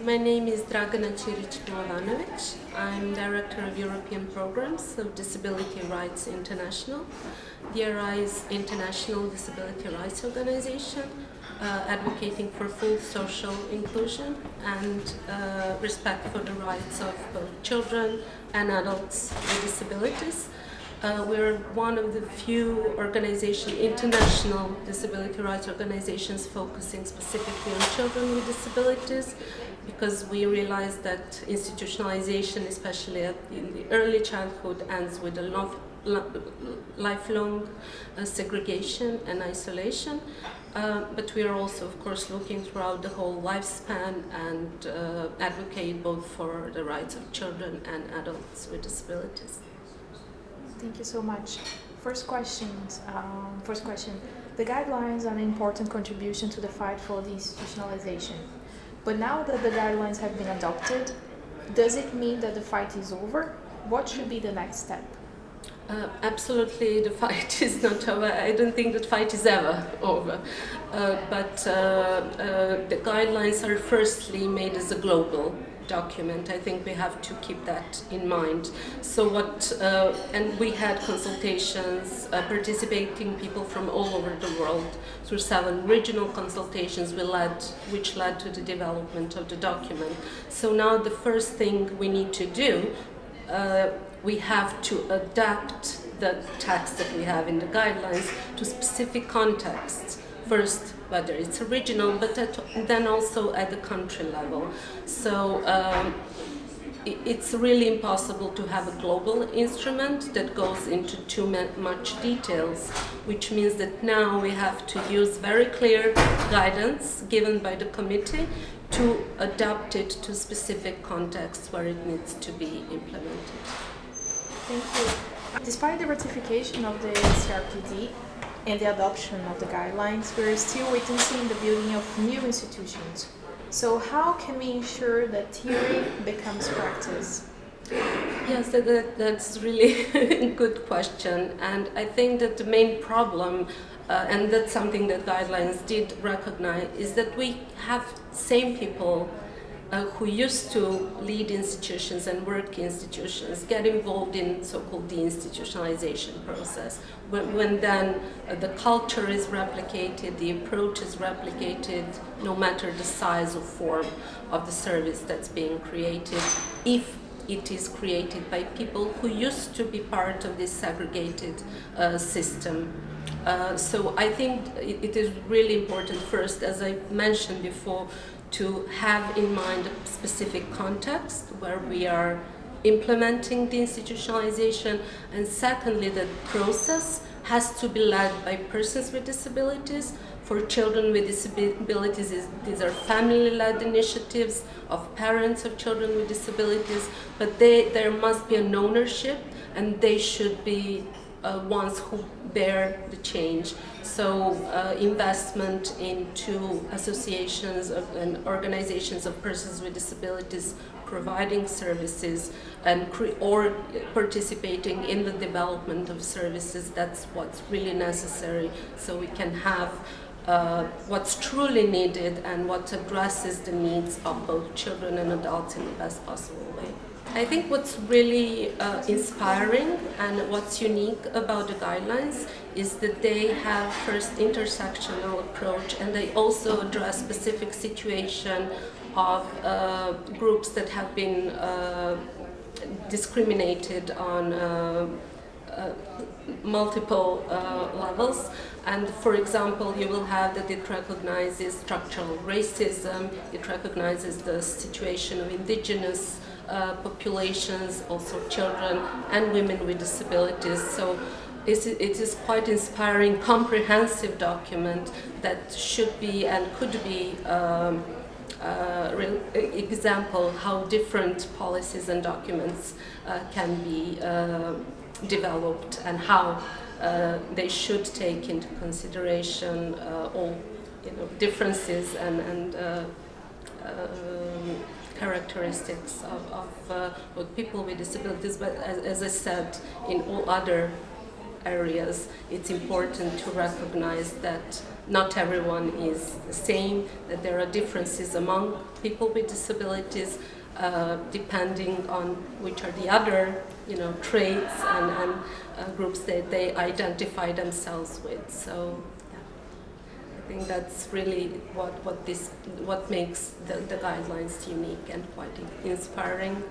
My name is Dragana Ciric Milovanovic. I'm Director of European Programs of Disability Rights International. DRI is International Disability Rights Organization, advocating for full social inclusion and respect for the rights of both children and adults with disabilities. We're one of the few international disability rights organizations focusing specifically on children with disabilities, because we realize that institutionalization, especially in the early childhood, ends with a lifelong segregation and isolation. But we are also, of course, looking throughout the whole lifespan and advocate both for the rights of children and adults with disabilities. Thank you so much. First question. The guidelines are an important contribution to the fight for deinstitutionalization. But now that the guidelines have been adopted, does it mean that the fight is over? What should be the next step? Absolutely, the fight is not over. I don't think that fight is ever over. But the guidelines are firstly made as a global document. I think we have to keep that in mind. So and we had consultations, participating people from all over the world through 7 regional consultations which led to the development of the document. So now the first thing we need to do, we have to adapt the text that we have in the guidelines to specific contexts. First, whether it's regional, but then also at the country level. So it's really impossible to have a global instrument that goes into too much details, which means that now we have to use very clear guidance given by the committee to adapt it to specific contexts where it needs to be implemented. Thank you. Despite the ratification of the CRPD and the adoption of the guidelines, we are still witnessing the building of new institutions. So how can we ensure that theory becomes practice? Yes, that's really a good question. And I think that the main problem, and that's something that guidelines did recognize, is that we have same people who used to lead institutions and work institutions get involved in so-called deinstitutionalization process. When then the culture is replicated, the approach is replicated, no matter the size or form of the service that's being created, if it is created by people who used to be part of this segregated system. So I think it is really important, first, as I mentioned before, to have in mind a specific context where we are implementing the institutionalization, and secondly, the process has to be led by persons with disabilities. For children with disabilities, these are family-led initiatives of parents of children with disabilities, but there must be an ownership, and they should be ones who bear the change. So investment into associations and organizations of persons with disabilities providing services or participating in the development of services, that's what's really necessary, so we can have what's truly needed and what addresses the needs of both children and adults in the best possible way. I think what's really inspiring and what's unique about the guidelines is that they have first intersectional approach, and they also address specific situation of groups that have been discriminated on multiple levels. And for example, you will have that it recognizes structural racism, it recognizes the situation of indigenous populations, also children and women with disabilities. So it is quite inspiring, comprehensive document that should be and could be real example how different policies and documents can be developed, and how they should take into consideration all differences and characteristics of both people with disabilities, but as I said, in all other areas, it's important to recognize that not everyone is the same, that there are differences among people with disabilities, depending on which are the other, traits and groups that they identify themselves with. So, yeah, I think that's really what makes the guidelines unique and quite inspiring.